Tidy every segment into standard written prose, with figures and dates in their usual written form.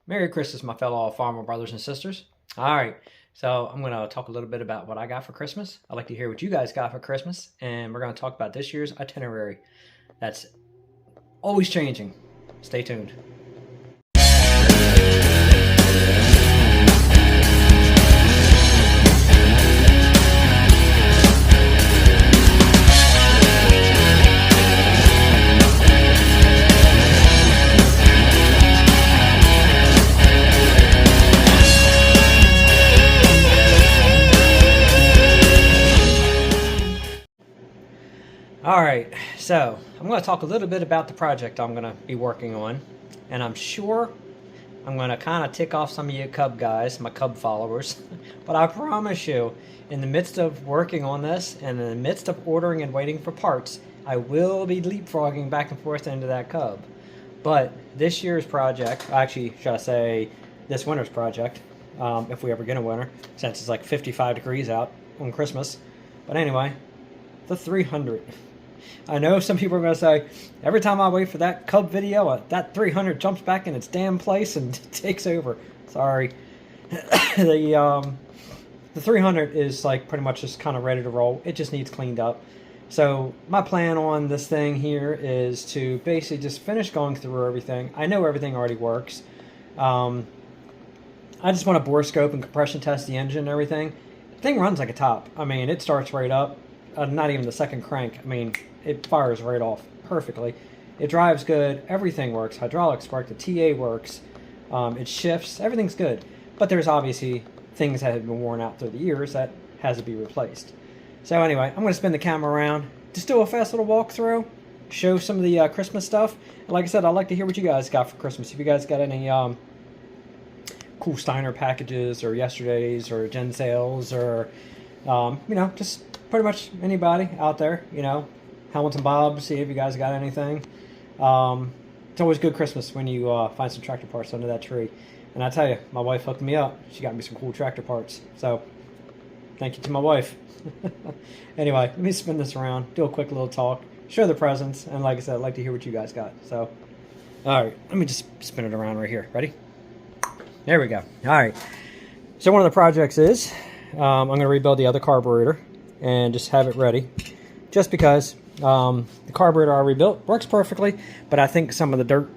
Merry Christmas, my fellow Farmall brothers and sisters. All right, so I'm going to talk a little bit about what I got for Christmas. I'd like to hear what you guys got for Christmas, and we're going to talk about this year's itinerary. That's always changing. Stay tuned. Alright, so I'm going to talk a little bit about the project I'm going to be working on, and I'm sure I'm going to kind of tick off some of you Cub guys, my Cub followers, but I promise you, in the midst of working on this, and in the midst of ordering and waiting for parts, I will be leapfrogging back and forth into that Cub. But this year's project, actually, should I say, this winter's project, if we ever get a winter, since it's like 55 degrees out on Christmas, but anyway, the 300. I know some people are going to say, every time I wait for that Cub video, that 300 jumps back in its damn place and takes over. Sorry. The 300 is like pretty much just kind of ready to roll. It just needs cleaned up. So my plan on this thing here is to basically just finish going through everything. I know everything already works. I just want to bore scope and compression test the engine and everything. The thing runs like a top. I mean, it starts right up. Not even the second crank. I mean, it fires right off perfectly. It drives good. Everything works. Hydraulics work. The TA works. It shifts. Everything's good. But there's obviously things that have been worn out through the years that has to be replaced. So anyway, I'm going to spin the camera around. Just do a fast little walkthrough. Show some of the Christmas stuff. And like I said, I'd like to hear what you guys got for Christmas. If you guys got any cool Steiner packages or yesterday's or gen sales or, just pretty much anybody out there, Hamilton Bob, see if you guys got anything. It's always good Christmas when you find some tractor parts under that tree. And I tell you, my wife hooked me up. She got me some cool tractor parts. So, thank you to my wife. Anyway, let me spin this around, do a quick little talk, show the presents, and like I said, I'd like to hear what you guys got. So, alright, let me just spin it around right here. Ready? There we go. Alright. So one of the projects is, I'm going to rebuild the other carburetor and just have it ready. Just because the carburetor I rebuilt works perfectly, but I think some of the dirt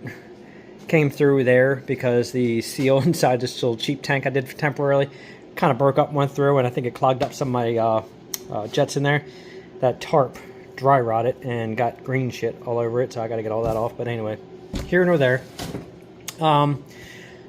came through there because the seal inside this little cheap tank I did for temporarily kind of broke up, went through, and I think it clogged up some of my jets in there. That tarp dry rotted and got green shit all over it, so I got to get all that off. But anyway, here nor there.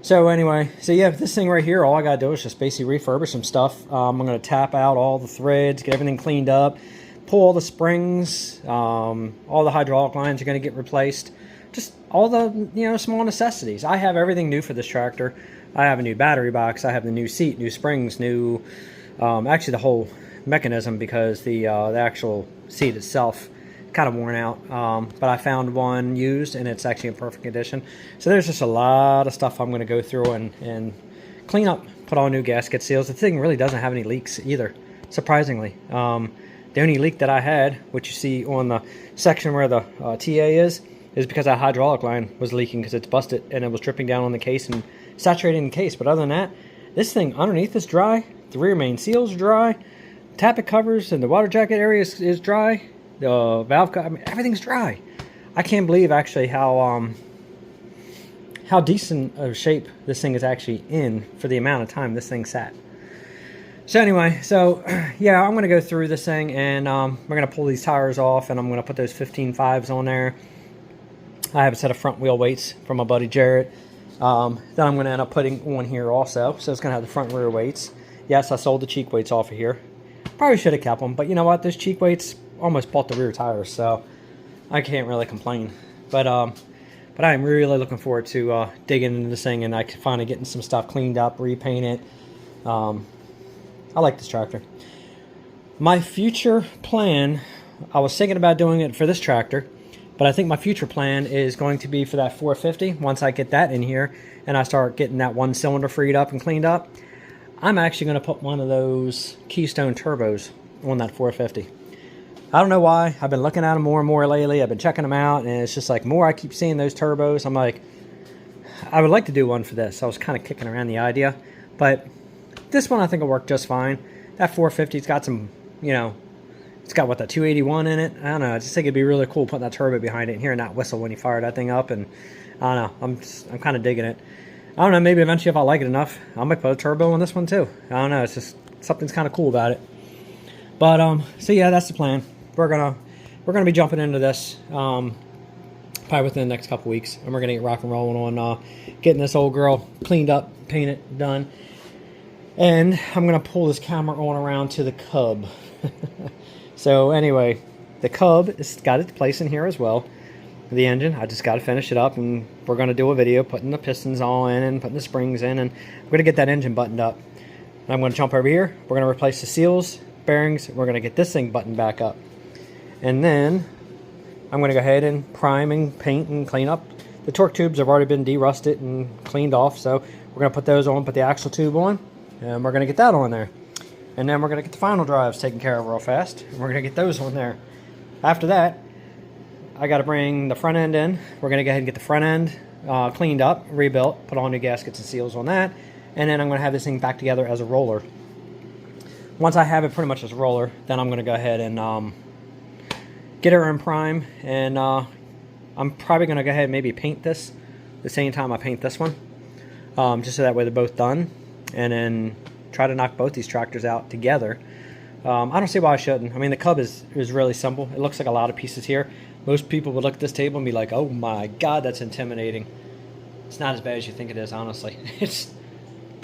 So anyway, so yeah, this thing right here, all I gotta do is just basically refurbish some stuff. I'm gonna tap out all the threads, get everything cleaned up, pull all the springs, all the hydraulic lines are gonna get replaced. Just all the, small necessities. I have everything new for this tractor. I have a new battery box, I have the new seat, new springs, new, actually the whole mechanism, because the actual seat itself kind of worn out, but I found one used and it's actually in perfect condition. So there's just a lot of stuff I'm going to go through and clean up, put all new gasket seals. The thing really doesn't have any leaks either, surprisingly. The only leak that I had, which you see on the section where the TA is because that hydraulic line was leaking because it's busted and it was dripping down on the case and saturating the case. But other than that, this thing underneath is dry, the rear main seals are dry, tappet covers and the water jacket area is dry. The valve, everything's dry. I can't believe actually how decent of shape this thing is actually in for the amount of time this thing sat. So anyway, yeah, I'm going to go through this thing and we're going to pull these tires off and I'm going to put those 15.5s on there. I have a set of front wheel weights from my buddy Jarrett. Then I'm going to end up putting on here also. So it's going to have the front rear weights. Yes, I sold the cheek weights off of here. Probably should have kept them, but you know what? Those cheek weights almost bought the rear tires, so I can't really complain. But I'm really looking forward to digging into this thing and finally getting some stuff cleaned up, repainted. I like this tractor. My future plan, I was thinking about doing it for this tractor, but I think my future plan is going to be for that 450. Once I get that in here and I start getting that one cylinder freed up and cleaned up, I'm actually going to put one of those Keystone turbos on that 450. I don't know why. I've been looking at them more and more lately. I've been checking them out, and it's just like more I keep seeing those turbos, I'm like, I would like to do one for this. I was kind of kicking around the idea, but this one I think will work just fine. That 450's got some, you know, it's got what, the 281 in it. I don't know. I just think it'd be really cool putting that turbo behind it and hearing that whistle when you fire that thing up. And I don't know. I'm kind of digging it. I don't know. Maybe eventually, if I like it enough, I might put a turbo on this one too. I don't know. It's just something's kind of cool about it. But so yeah, that's the plan. We're gonna be jumping into this probably within the next couple weeks, and we're gonna get rock and rolling on getting this old girl cleaned up, painted, done. And I'm gonna pull this camera on around to the Cub. So anyway, the Cub has got its place in here as well. The engine, I just got to finish it up, and we're going to do a video putting the pistons all in and putting the springs in, and we're going to get that engine buttoned up. And I'm going to jump over here. We're going to replace the seals, bearings. We're going to get this thing buttoned back up. And then I'm going to go ahead and prime and paint and clean up. The torque tubes have already been de-rusted and cleaned off, so we're going to put those on, put the axle tube on, and we're going to get that on there. And then we're going to get the final drives taken care of real fast, and we're going to get those on there. After that, I got to bring the front end in. We're going to go ahead and get the front end cleaned up, rebuilt, put all new gaskets and seals on that, and then I'm going to have this thing back together as a roller. Once I have it pretty much as a roller, then I'm going to go ahead and get her in prime, and I'm probably going to go ahead and maybe paint this the same time I paint this one, just so that way they're both done, and then try to knock both these tractors out together. I don't see why I shouldn't. I mean, the Cub is really simple. It looks like a lot of pieces here. Most people would look at this table and be like, oh my god, that's intimidating. It's not as bad as you think it is, honestly.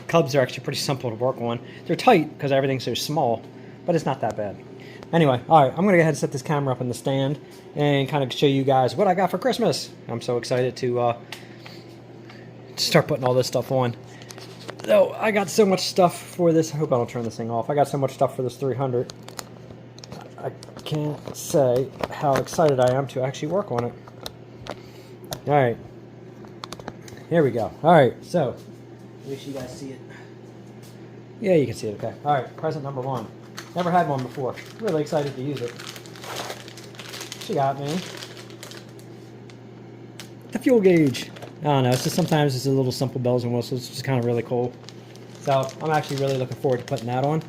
Cubs are actually pretty simple to work on. They're tight because everything's so small, but it's not that bad. Anyway, alright, I'm going to go ahead and set this camera up in the stand and kind of show you guys what I got for Christmas. I'm so excited to start putting all this stuff on. So, I got so much stuff for this. I hope I don't turn this thing off. I got so much stuff for this 300. I can't say how excited I am to actually work on it. Alright. Here we go. Alright, so, make sure you guys see it. Yeah, you can see it, okay. Alright, present number 1. Never had one before. Really excited to use it. She got me the fuel gauge. I don't know, it's just sometimes it's a little simple bells and whistles. It's just kind of really cool. So, I'm actually really looking forward to putting that on.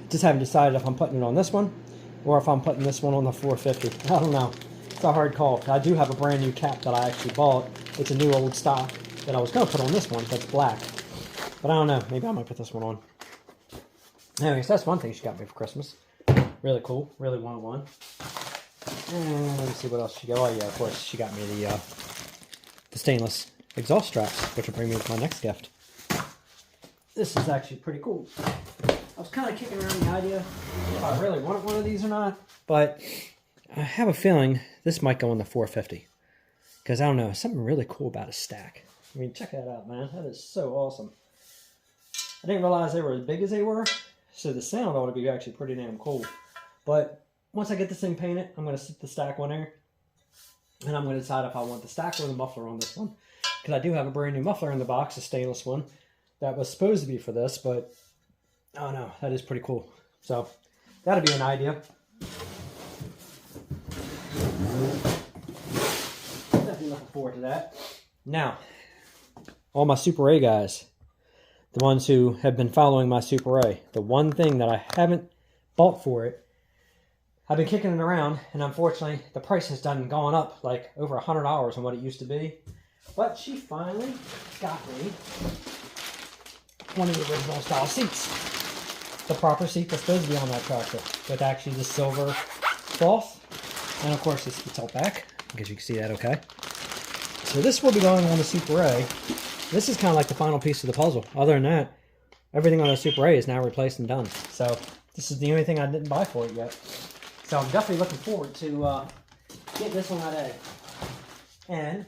Just haven't decided if I'm putting it on this one or if I'm putting this one on the 450. I don't know. It's a hard call. I do have a brand new cap that I actually bought. It's a new old stock that I was going to put on this one that's black. But I don't know. Maybe I might put this one on. Anyways, that's one thing she got me for Christmas. Really cool. Really wanted one. And let me see what else she got. Oh yeah, of course, she got me the stainless exhaust straps, which will bring me to my next gift. This is actually pretty cool. I was kind of kicking around the idea if I really wanted one of these or not, but I have a feeling this might go on the 450. Because I don't know, something really cool about a stack. I mean, check that out, man. That is so awesome. I didn't realize they were as big as they were, so the sound ought to be actually pretty damn cool. But once I get this thing painted, I'm going to sit the stack on there, and I'm going to decide if I want the stack or the muffler on this one. Because I do have a brand new muffler in the box, a stainless one, that was supposed to be for this, but I don't know, that is pretty cool. So, that'll be an idea. Definitely looking forward to that. Now, all my Super A guys, the ones who have been following my Super A, the one thing that I haven't bought for it, I've been kicking it around, and unfortunately, the price has gone up like over $100 on what it used to be. But she finally got me one of the original style seats. The proper seat that's supposed to be on that tractor, with actually the silver cloth. And of course, it's tilt back, because you can see that okay. So this will be going on the Super A. This is kind of like the final piece of the puzzle. Other than that, everything on the Super A is now replaced and done. So this is the only thing I didn't buy for it yet. So I'm definitely looking forward to getting this one out of egg. And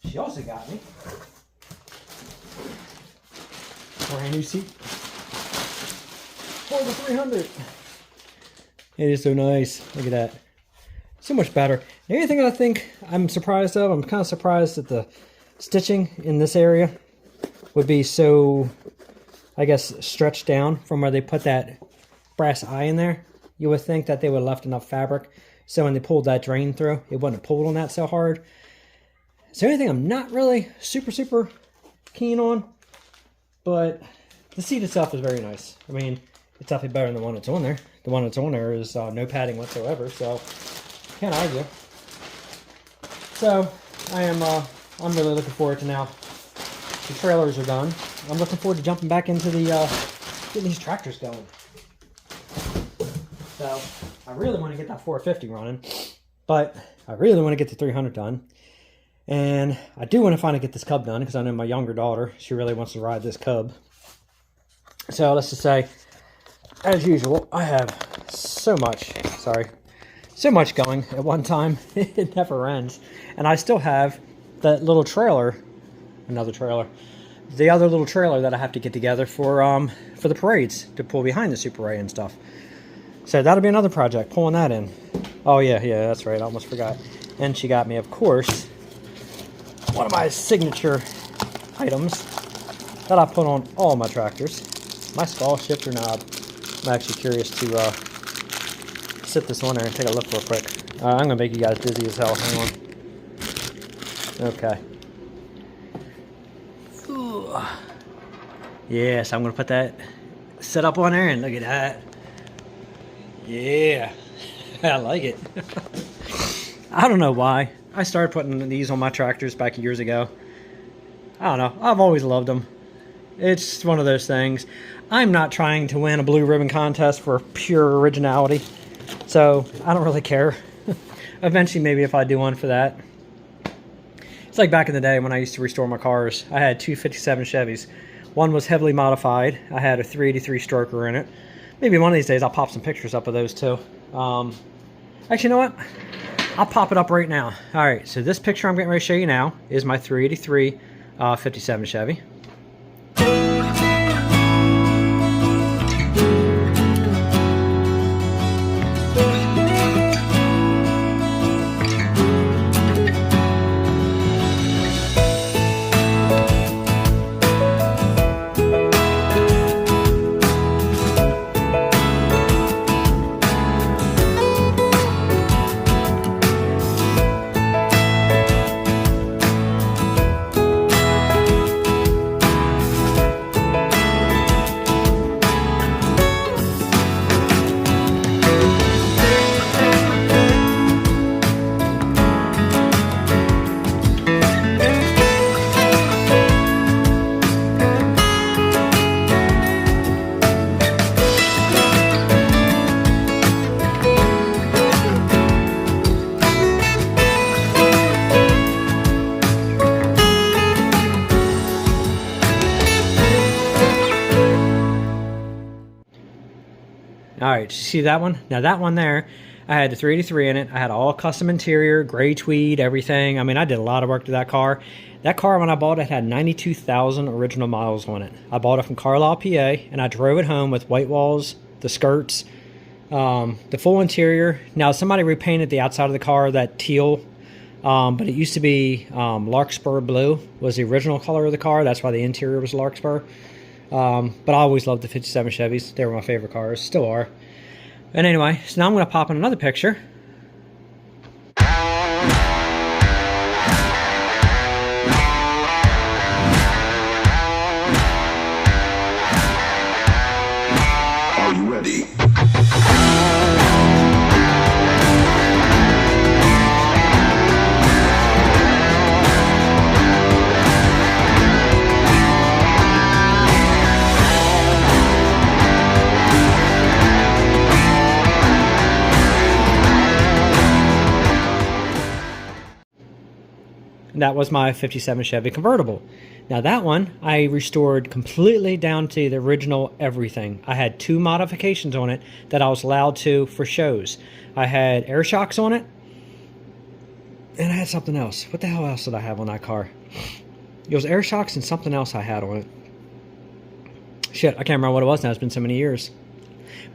she also got me a brand new seat for the 300. It is so nice. Look at that. So much better. The only thing I think I'm surprised of, I'm kind of surprised that the stitching in this area would be so, I guess, stretched down from where they put that brass eye in there. You would think that they would have left enough fabric so when they pulled that drain through, it wouldn't have pulled on that so hard. So the only thing I'm not really super keen on, but the seat itself is very nice. I mean, it's definitely better than the one that's on there. The one that's on there is no padding whatsoever, so can't argue. So I'm really looking forward to now. The trailers are done. I'm looking forward to jumping back into the getting these tractors going. So I really want to get that 450 running, but I really want to get the 300 done. And I do want to finally get this cub done because I know my younger daughter, she really wants to ride this cub. So let's just say, as usual, I have so much going at one time. It never ends. And I still have that little trailer, the other little trailer that I have to get together for the parades to pull behind the Super Ray and stuff. So that'll be another project, pulling that in. Oh yeah, that's right, I almost forgot. And she got me, of course, one of my signature items that I put on all my tractors, my stall shifter knob. I'm actually curious to sit this on there and take a look real quick. I'm going to make you guys dizzy as hell. Hang on. Okay. Ooh. Yes, I'm going to put that set up on there and look at that. Yeah. I like it. I don't know why. I started putting these on my tractors back years ago. I don't know. I've always loved them. It's one of those things. I'm not trying to win a blue ribbon contest for pure originality, so I don't really care. Eventually, maybe if I do one for that. It's like back in the day when I used to restore my cars. I had two 57 Chevys. One was heavily modified. I had a 383 stroker in it. Maybe one of these days I'll pop some pictures up of those too. Actually, you know what? I'll pop it up right now. All right, so this picture I'm getting ready to show you now is my 383 57 Chevy. Alright, see that one? Now that one there, I had the 383 in it. I had all custom interior, gray tweed, everything. I mean, I did a lot of work to that car. That car, when I bought it, had 92,000 original miles on it. I bought it from Carlisle, PA, and I drove it home with white walls, the skirts, the full interior. Now, somebody repainted the outside of the car, that teal, but it used to be Larkspur blue was the original color of the car. That's why the interior was Larkspur. But I always loved the 57 Chevys. They were my favorite cars, still are. And anyway, so now I'm going to pop in another picture. Are you ready? That was my 57 Chevy convertible. Now that one I restored completely down to the original everything. I had 2 modifications on it that I was allowed to for shows. I had air shocks on it, and I had something else. What the hell else did I have on that car? It was air shocks and something else I had on it. Shit, I can't remember what it was now. It's been so many years.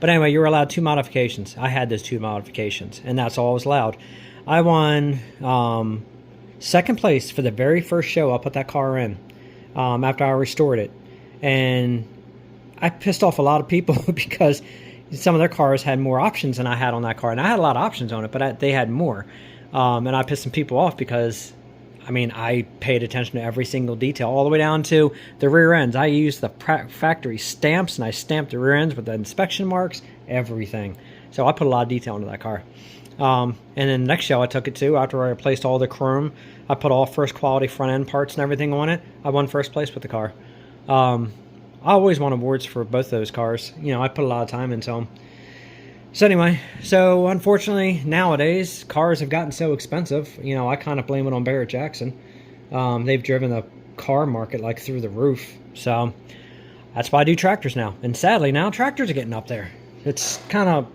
But anyway, you were allowed 2 modifications. I had those 2 modifications, and that's all I was allowed. I won second place for the very first show I put that car in after I restored it. And I pissed off a lot of people because some of their cars had more options than I had on that car. And I had a lot of options on it, but they had more. And I pissed some people off because I mean, I paid attention to every single detail, all the way down to the rear ends. I used the factory stamps, and I stamped the rear ends with the inspection marks, everything. So I put a lot of detail into that car. And then the next show I took it to, after I replaced all the chrome, I put all first quality front end parts and everything on it. I won first place with the car. I always won awards for both those cars. You know, I put a lot of time into them. So anyway, so unfortunately nowadays cars have gotten so expensive. You know, I kind of blame it on Barrett Jackson. They've driven the car market like through the roof. So that's why I do tractors now. And sadly now tractors are getting up there. It's kind of,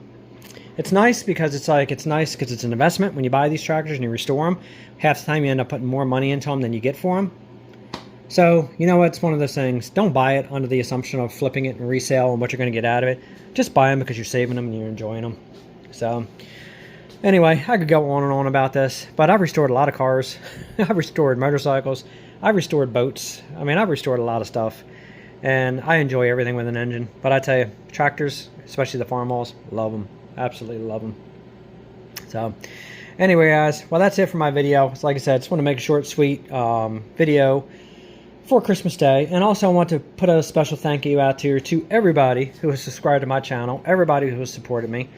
it's nice because it's an investment when you buy these tractors and you restore them. Half the time you end up putting more money into them than you get for them. So, you know, it's one of those things. Don't buy it under the assumption of flipping it and resale and what you're going to get out of it. Just buy them because you're saving them and you're enjoying them. So, anyway, I could go on and on about this, but I've restored a lot of cars. I've restored motorcycles. I've restored boats. I mean, I've restored a lot of stuff. And I enjoy everything with an engine. But I tell you, tractors, especially the Farmalls, love them. Absolutely love them. So, anyway, guys, well, that's it for my video. So, like I said, I just want to make a short, sweet video for Christmas Day. And also I want to put a special thank you out here to everybody who has subscribed to my channel, everybody who has supported me.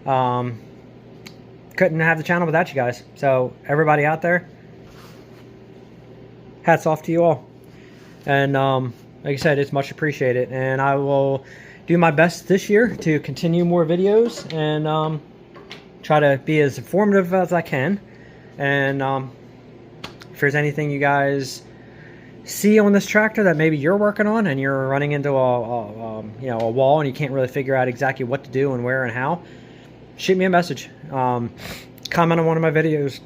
Couldn't have the channel without you guys. So everybody out there, hats off to you all. And like I said, it's much appreciated. And I will do my best this year to continue more videos and try to be as informative as I can. And if there's anything you guys see on this tractor that maybe you're working on and you're running into a wall and you can't really figure out exactly what to do and where and how, shoot me a message. Comment on one of my videos.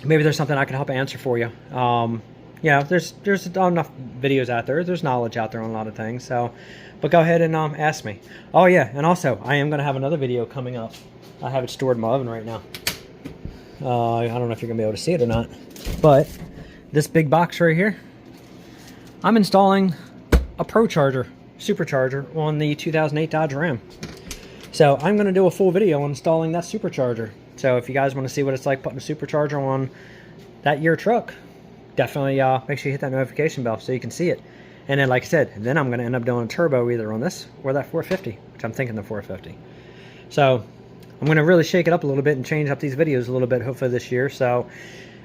Maybe there's something I can help answer for you. You know, there's enough videos out there. There's knowledge out there on a lot of things. So, but go ahead and ask me. Oh yeah, and also I am going to have another video coming up. I have it stored in my oven right now. I don't know if you're going to be able to see it or not, but this big box right here, I'm installing a Pro Charger, supercharger on the 2008 Dodge Ram. So I'm going to do a full video on installing that supercharger. So if you guys want to see what it's like putting a supercharger on that year truck, definitely make sure you hit that notification bell so you can see it. And then, like I said, then I'm going to end up doing a turbo either on this or that 450, which I'm thinking the 450. So I'm going to really shake it up a little bit and change up these videos a little bit, hopefully this year. So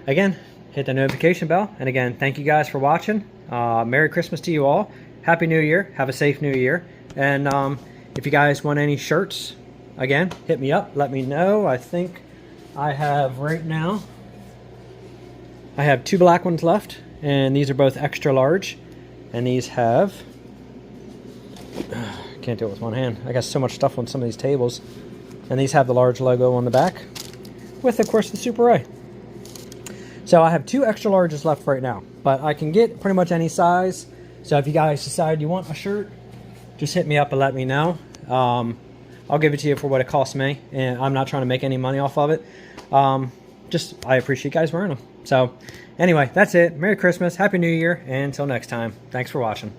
again, hit the notification bell. And again, thank you guys for watching. Merry Christmas to you all. Happy New Year. Have a safe New Year. And if you guys want any shirts, again, hit me up. Let me know. I think I have right now, I have 2 black ones left. And these are both extra large. And these have, can't do it with one hand. I got so much stuff on some of these tables. And these have the large logo on the back with, of course, the Super A. So I have 2 extra larges left right now, but I can get pretty much any size. So if you guys decide you want a shirt, just hit me up and let me know. I'll give it to you for what it costs me, and I'm not trying to make any money off of it. Just, I appreciate you guys wearing them. So anyway, that's it. Merry Christmas, Happy New Year, and until next time, thanks for watching.